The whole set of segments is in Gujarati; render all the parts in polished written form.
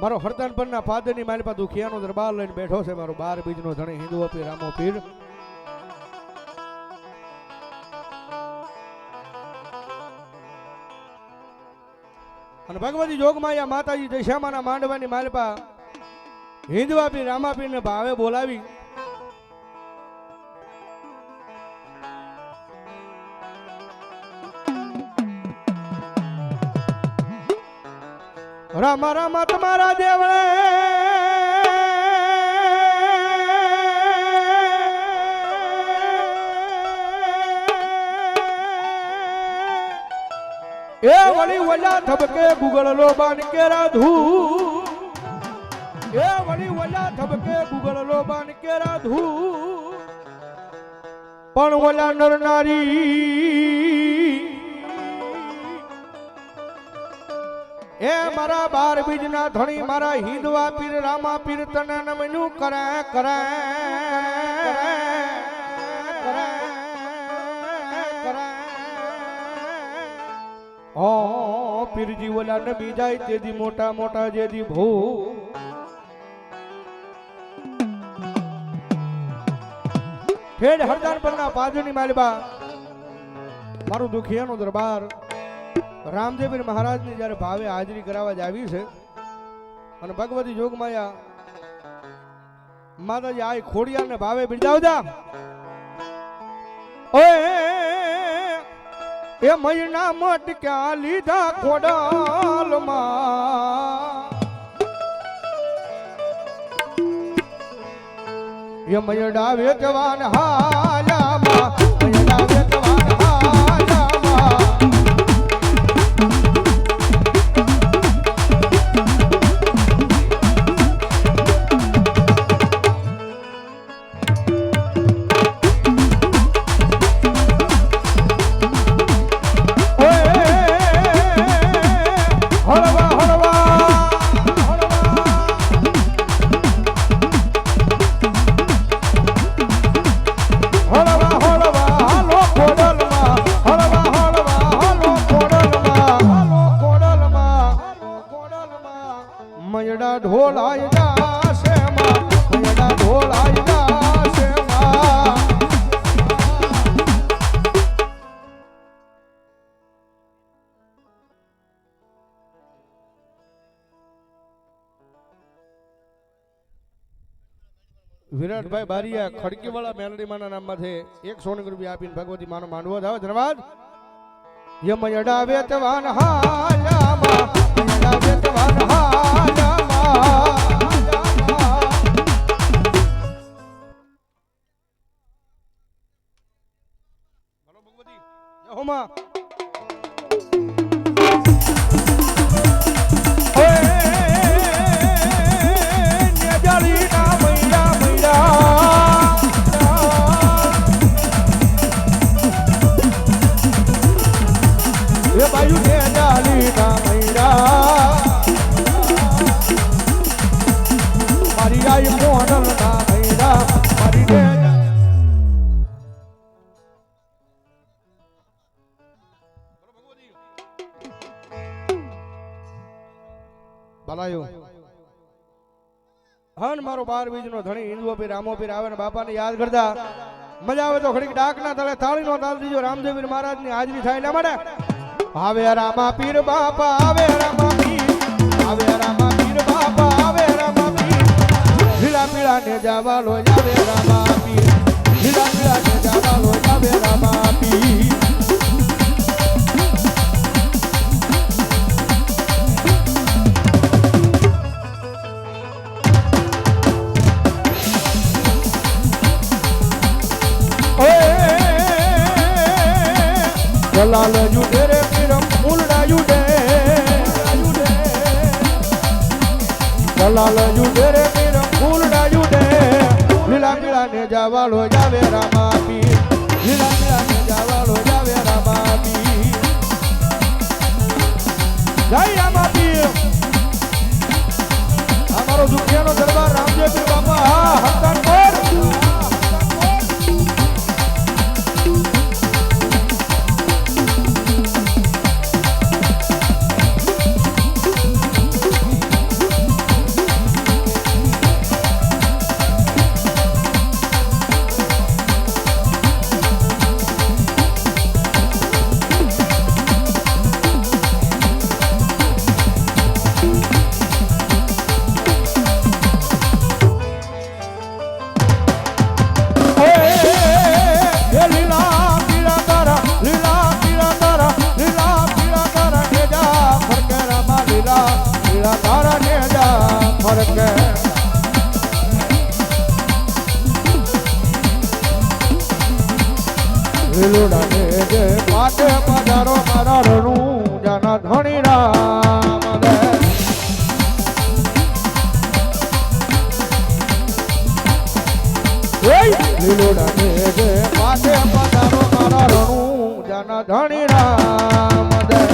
મારો હરદાન પરના પાદરની મારી પાસે દુખિયાનો દરબાર લઈને બેઠો છે મારો 12 બીજનો ધણી હિન્દુ પીર રામો પીર. અને ભગવતી જોગમાયા માતાજી દશામાના માંડવાની માલપા હિન્દવા પીર રામા પીરને ભાવે બોલાવી રામા રામા તમારા દેવળે એ વળી વલ્લા ધબકે ગુગળ લો બાન કેરા ધૂ એ વળી વલ્લા ધબકે ગુગળ લો બાન કેરા ધૂ પણ વલ્લા નર નારી એ મારા 12 બીજના ધણી મારા હિન્દવા પીર રામા પીર તને નમનું કરે કરે ઓ પીરજી ઓલા નબી જાય તેદી મોટા મોટા જેદી ભૂ ખેડ હરદાન પરના પાદરની માલબા મારું દુખિયાનો દરબાર રામદેવીર મહારાજની જ્યારે ભાવે હાજરી કરાવવા જ આવી છે અને ભગવતી જોગમાયા માતાજી આ ખોડિયાને ભાવે બિરદાવજા ઓએ એ મહિના મટક્યા લીધા કોડાલમાં એ મયડા વેચવાન હાલામાં મયડા વેચવાન હાલામાં મયડા ઢોલાય જાશે માં મયડા ઢોલાય જાશે માં વિરાટભાઈ બારિયા ખડકીવાળા મેલડી માના નામમાંથી 100 રૂપિયા આપીને ભગવતી માનો માંડવો થાવ ધન્યવાદ. ય મયડા વેતવાન હાલામાં મયડા વેતવાન હોમા એ બાયુ ને જાલી ના મૈરા મારી આઈ મોહનલ ના મૈરા મારી ને ભલાયો હન મારો 12 બીજનો ધણી હિન્દુ પીર રામો પીર આવે ને બાપાને યાદ કરતા મજા આવે તો ઘડીક ડાકના તળે થાળીનો તાલ દીજો રામદેવીર મહારાજની હાજરી થાય એટલા માટે આવે રામા પીર બાપા આવે રામા પીર આવે રામા પીર બાપા આવે રામા પીર લીલા પીળા ને જાવાલો આવે રામા પીર લીલા પીળા ને જાવાલો આવે રામા પીર લાલ જુડે રે પીરમ ઉલડા જુડે લાલ જુડે રે પીરમ ઉલડા જુડે લીલા પીળા ને જાવાલો જાવે રામા પીર લીલા પીળા ને જાવાલો જાવે રામા પીર જય રામા પીર. અમારો દુખિયાનો દરબાર રામદેવ પીર બાપા હા હરદાન પર વાળિયા તારા ને જા ફરકે લીલુડા ને જે પાટે પધારો મારા રણું જાના ધણી રામ દે લીલુડા ને જે પાટે પધારો મારા રણું જાના ધણી રામ દે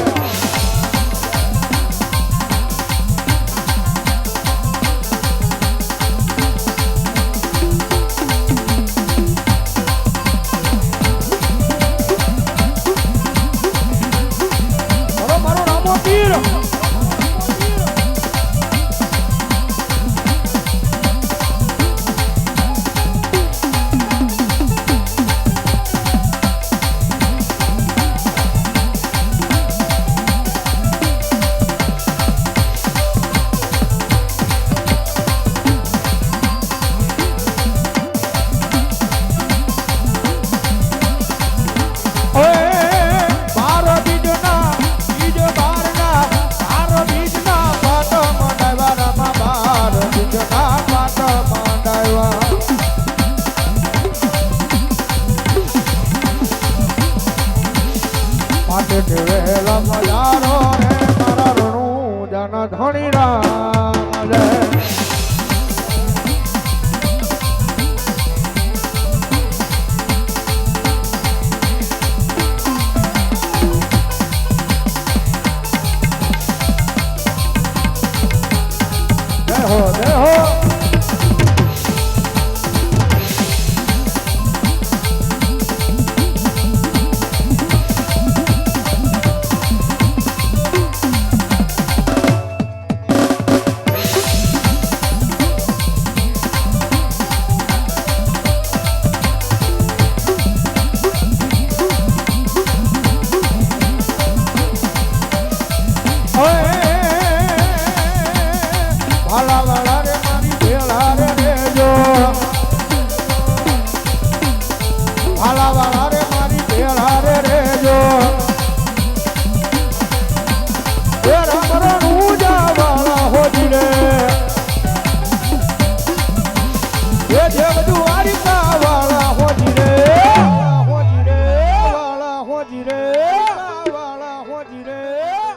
ધણી રામ દે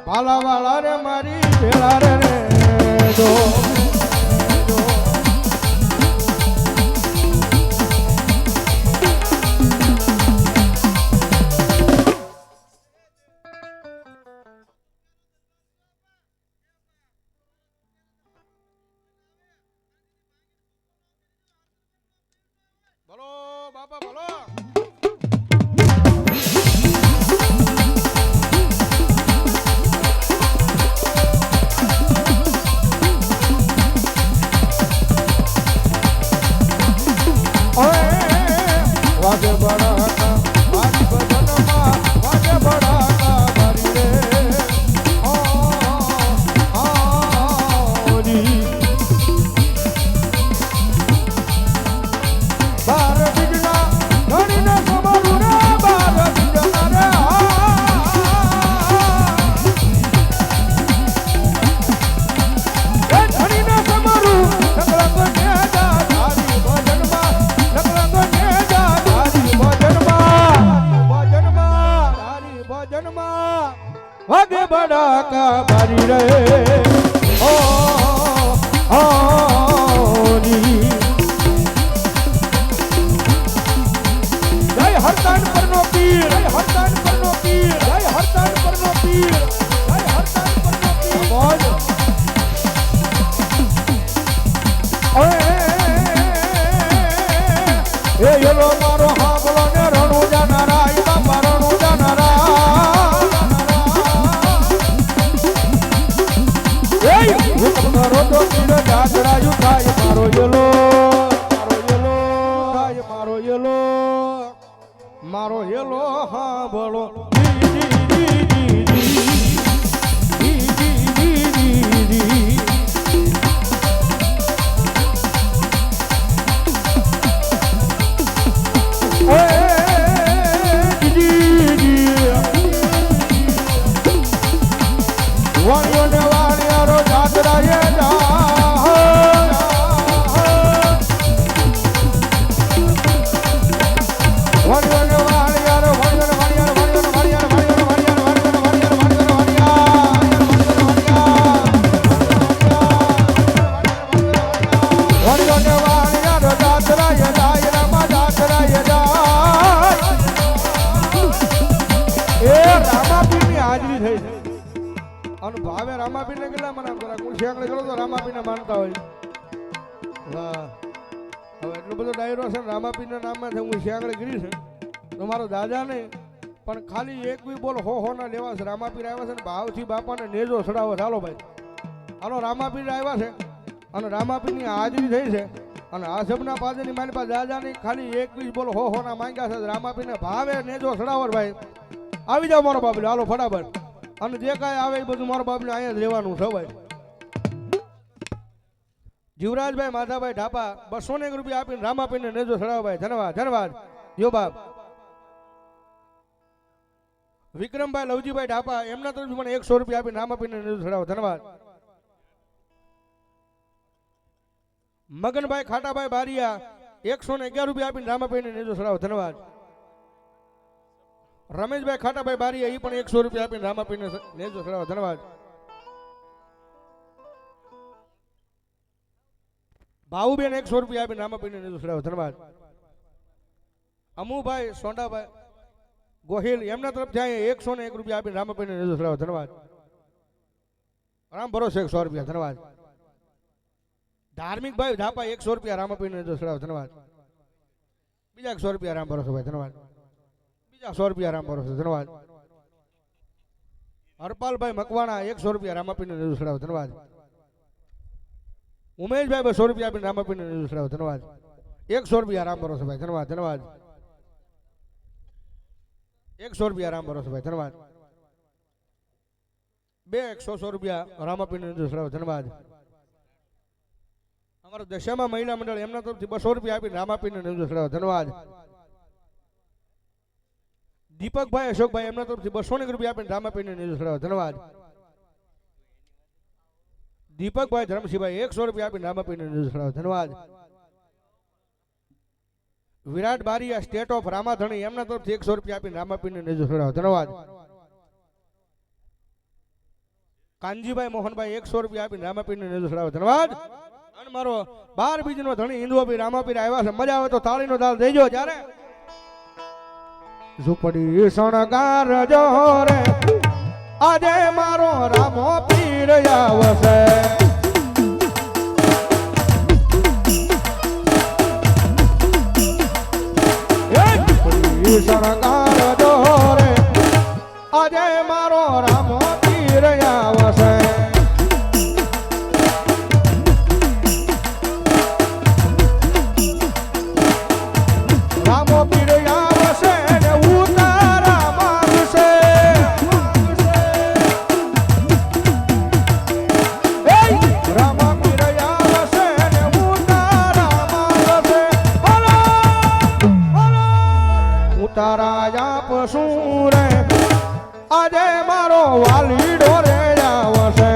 ભાલા વાળા રે મારી ભેળા રે જો બોલો બાપા બોલો વાગે બડાકા મારી બદનમાં વાગે બડાકા મારી રે ઓરી બાર બીજના ધણીને સમારું રે બાર બીજના રે એ ધણીને સમારું નકલંગ ને જા તારી ભજનમાં નકલંગ ને જા વાગે બડાકા મારી રે ઓરી જય હરતાન પરનો પીર જય હરતાન પરનો પીર જય હરતાન પરનો પીર જય હરતાન પરનો પીર બોલ એ યલો મારો હાબલો ને રણુ જાનારા ઈ બાપા રણુ જાનારા મારો તો પીડો જાગરાયું થાય મારો યલો થાય મારો યલો મારો યલો હા બોલો વાણિયો ને વાણિયારો જાગરા દાસરાય જા ભાવે રામાપીર ને કેટલા મનામ કરા કુલસી આંગળે કરો તો રામાપીર ને માનતા હોય વાહ હવે એટલો બધો ડાયરો છે રામાપીર ના નામમાં છે હું શિયાંગળે ગીરી છે તો મારો દાદા નહીં પણ ખાલી એક બી બોલ હો ના લેવા છે રામાપીર આવ્યા છે ને ભાવથી બાપાને નેજો ચડાવો ચાલો ભાઈ હાલો રામાપીર આવ્યા છે અને રામાપીર ની હાજરી થઈ છે અને આ સબના પાદરની મારી પાસે દાદાની ખાલી એક બી બોલ હો ના માંગ્યા છે રામાપીર ને ભાવે નેજો ચડાવો ભાઈ આવી જાવ મારો બાપુ હાલો ફટાફટ અને જે કાંઈ આવે એ બધું મારા બાપને અહીંયા જ રહેવાનું છે ભાઈ જીવરાજભાઈ માધાભાઈ ઢાપા 201 રૂપિયા આપીને રામાપીરને નેજો ચડાવો ભાઈ ધન્યવાદ ધન્યવાદ જો બાપ વિક્રમભાઈ લવજીભાઈ ઢાપા એમના તરફથી મને 100 રૂપિયા આપીને રામાપીરને નેજો ચડાવો ધન્યવાદ મગનભાઈ ખાટાભાઈ બારિયા 111 રૂપિયા આપીને રામાપીરને નેજો ચડાવો ધન્યવાદ રમેશભાઈ ખાટાભાઈ બારિયા એ પણ 100 રૂપિયા આપીને રામાપીરને નેજો ચડાવો ધન્યવાદ ભાવુબેન 100 રૂપિયા આપીને રામાપીરને નેજો ચડાવો ધન્યવાદ અમુભાઈ સોંડાભાઈ ગોહિલ એમના તરફથી 101 રૂપિયા આપીને રામાપીરને નેજો ચડાવો ધન્યવાદ રામ ભરોસે 100 રૂપિયા ધન્યવાદ ધાર્મિક ભાઈ ધાપા 100 રૂપિયા રામાપીરને નેજો ચડાવો ધન્યવાદ બીજા 100 રૂપિયા રામ ભરોસે ભાઈ ધન્યવાદ 100 રૂપિયા રામ ભરોસે ધન્યવાદ હરપાલભાઈ મકવાણા 100 રૂપિયા રામાપીરને નેજો ચડાવો ધન્યવાદ ઉમેશભાઈ 200 રૂપિયા આપીને રામાપીરને નેજો ચડાવો ધન્યવાદ 100 રૂપિયા રામ ભરોસે ભાઈ ધન્યવાદ ધન્યવાદ 100 રૂપિયા રામ ભરોસે ભાઈ ધન્યવાદ બે 100 રૂપિયા રામાપીરને નેજો ચડાવો ધન્યવાદ અમારા દશામાં મહિલા મંડળ એમના તરફથી 200 રૂપિયા આપીને રામાપીરને નેજો ચડાવો ધન્યવાદ દીપકભાઈ અશોકભાઈ એમના તરફથી 201 રૂપિયા આપીને રામાપીરને નેજો ચડાવો ધન્યવાદ દીપકભાઈ ધરમસિંહભાઈ 100 રૂપિયા આપીને રામાપીરને નેજો ચડાવો ધન્યવાદ વિરાટ બારિયા સ્ટેટ ઓફ રામાધણી એમના તરફથી 100 રૂપિયા આપીને રામાપીરને નેજો ચડાવો ધન્યવાદ કાનજીભાઈ મોહનભાઈ 100 રૂપિયા આપીને રામાપીરને નેજો ચડાવો ધન્યવાદ અને મારો 12 બીજનો ધણી હિન્દુભાઈ રામાપીર આવ્યા છે મજા આવે તો તાળીનો તાલ દેજો જ્યારે ઝૂંપડી શણગાર જો રે આજે મારો રામો પીર આવશે ઝૂંપડી શણગાર જો રે આજે મારો રામો પીર આવશે રામો પીર આવશે તારા પશુ રે આજે મારો વાલી ડોરે આવશે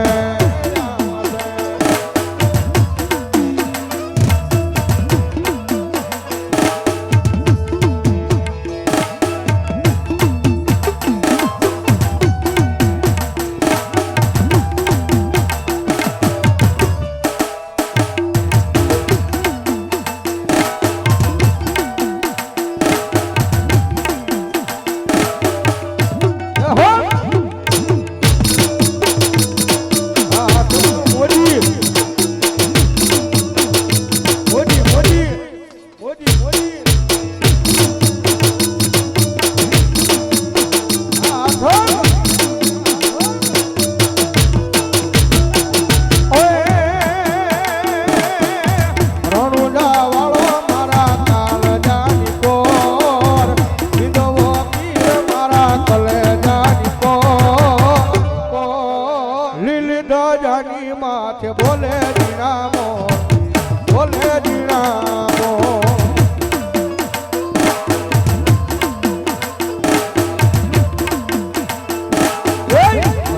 માથે બોલે જીણામો બોલે જીણામો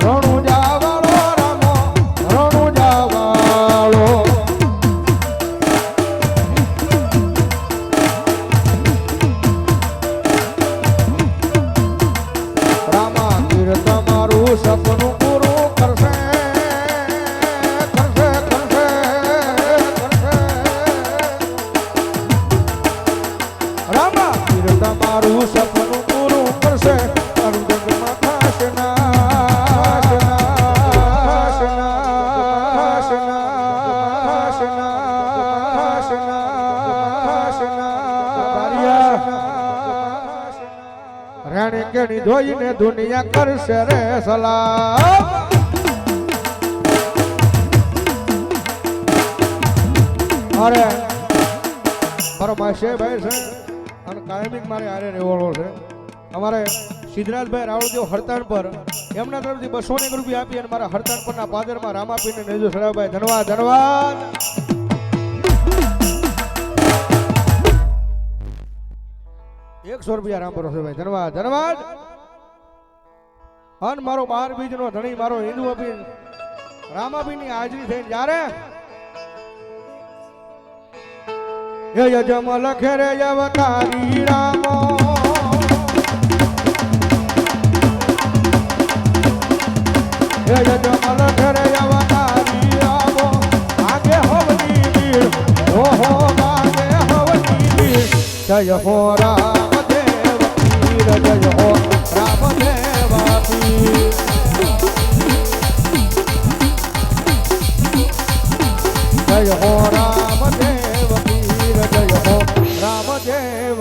રણુ જાવાળો રામો રણુ જાવા કેણી જોઈને દુનિયા કરશે રે સલામ. અરે મારો માસે ભાઈ છે અને કાયમિક મારે હારે રહેવાનો છે. અમારે સિદ્ધરાજભાઈ રાવળદેવ હડતાણ પર એમના તરફથી 200 રૂપિયા આપી અને મારા હડતાણ પરના પાદરમાં રામાપીને નેજો સડાભાઈ ધન્યવાદ ધન્યવાદ. 100 રૂપિયા રામ ભરોસે ભાઈ ધન્યવાદ ધન્યવાદ. અને મારો 12 બીજનો ધણી મારો હિન્દુ અભિન રામાપીની હાજરી થઈને જ્યારે એ યજમ લખે રે અવતારી રામો એ યજમ લખે રે અવતારી રામો આગે હવની વીર ઓહો આગે હવની વીર જય હો રામદેવ પીર જય હો રામદેવ પીર જય હો રામદેવ જય હો રામદેવ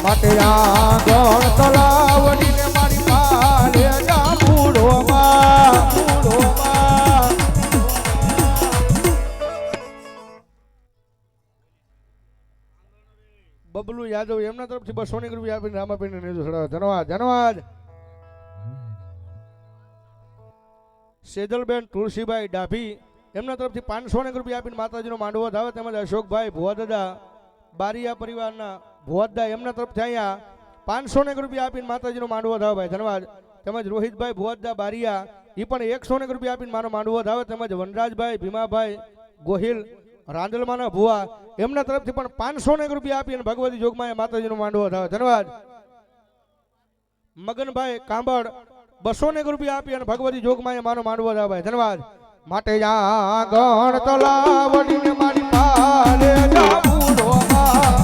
માટે આગળ તલાવડીને મારી પાલે જા બુડોમાં બબલુ યાદવ એમના તરફથી 200 રૂપિયા આપીને રામાપીને નેજો ચડાવે ધન્યવાદ ધન્યવાદ. સેજલબેન તુલસીભાઈ ડાભી એમના તરફથી 500 રૂપિયા આપીને માતાજીનો માંડવો ધાવે તેમજ અશોકભાઈ ભુવાદાદા બારિયા પરિવારના ભુવાદા એમના તરફથી અહીંયા 500 રૂપિયા આપીને માતાજીનો માંડવો ધાવે ભાઈ ધન્યવાદ. તેમજ રોહિતભાઈ ભુવાદા બારિયા એ પણ 100 રૂપિયા આપીને મારો માંડવો ધાવે તેમજ વનરાજભાઈ ભીમાભાઈ ગોહિલ રાંદલમાના ભુવા એમના તરફથી પણ 500 રૂપિયા આપીને ભગવતી જોગમાં માતાજીનો માંડવો ધાવે ધન્યવાદ. મગનભાઈ કાંબળ 200 રૂપિયા આપી અને ભગવતી જોગમાં માનો માંડવો ધાવે ભાઈ ધન્યવાદ. માટે આગળ તલાવડીને મારી પાલે જા બુડોમાં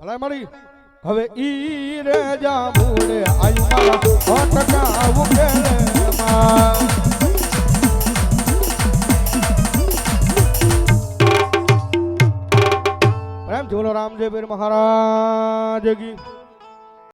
ભલાઈ મળી હવે ઈ રે જા બુડે આયુ મારા